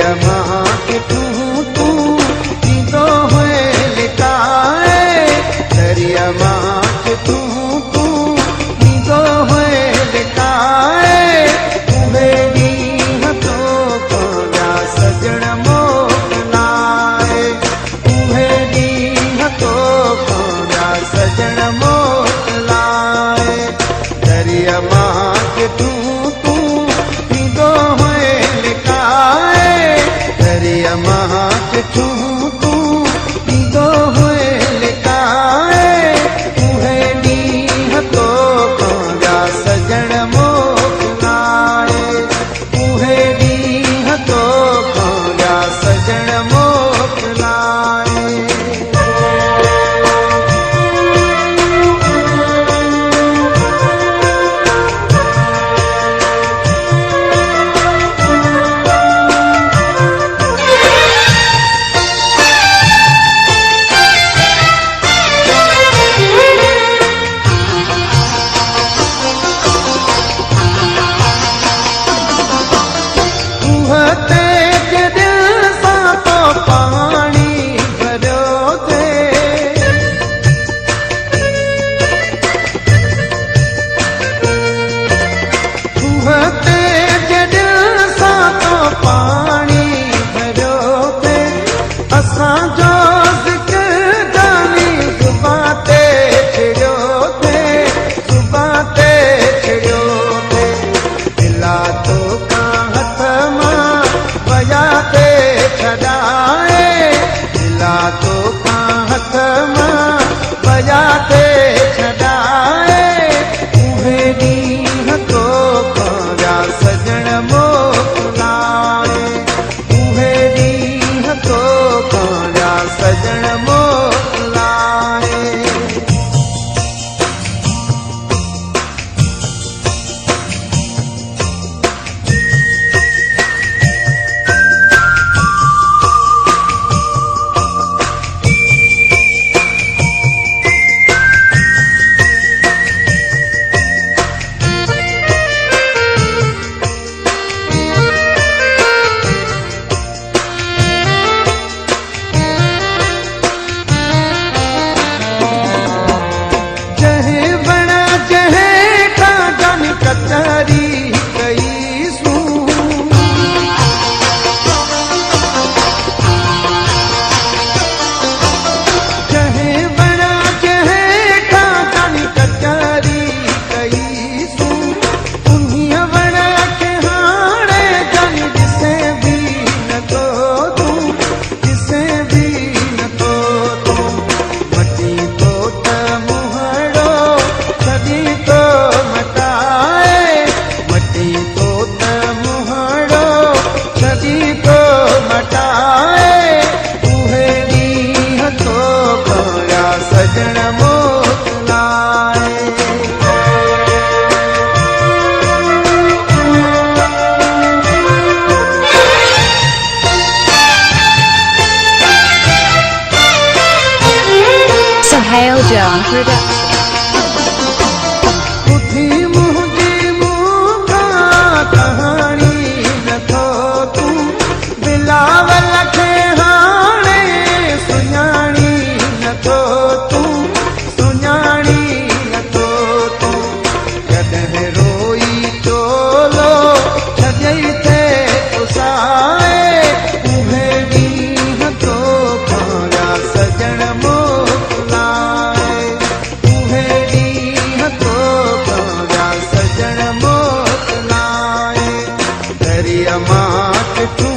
दरिया माँ के तू पींदो हुए लिकाए, दरिया माँ के तू पींदो हुए लिकाए, उहे ॾींहं तो कोया सजण मोकिलाए, उहे ॾींहं तो कोया सजण मोकिलाए, दरिया माँ के तू पींदो हुए लिकाए, दरिया माँ के तू पींदो हुए लिकाए, उहे ॾींहं तो कोया सजण मोकिलाए, उहे ॾींहं तो कोया सजण मोकिलाए। तेरे दिल सा तो पानी भरो थे, तेरे दिल सा तो पानी भरो थे, असां जो ज़िक्र जानी ज़ुबां ते छिड़ियो थे, ज़ुबां ते छिड़ियो थे, दिला तो बजाते छड़ाए, दिला तो हथ मां बजाते छड़ाए, उहे ॾींहं तो कोया सजण मोकिलाए, उहे ॾींहं तो कोया सजण मोकिलाए। कचहरी कई सू, जहे बड़ा जहे कानी कचहरी कई सू, उन्हीं बड़ा के हाणे जानी जिसे भी न तो तू, जिसे भी न तो तू, मटी तो त मुहड़ो छदी तो तो त मुहड़ो छदी तो मटाए, उहे ॾींहं तो कोया सजण मोकिलाए। Sohail John Production। कहानी नथो तू बिलावल खे हाणे सुञाणी नथो तू, सुञाणी नथो तू, कॾहिं रोई चोलो छॾई थे पुसाए, उहे ॾींहं तो कोया सजण मोकिलाए, उहे ॾींहं तो कोया सजण मोकिलाए, दरिया मां के तू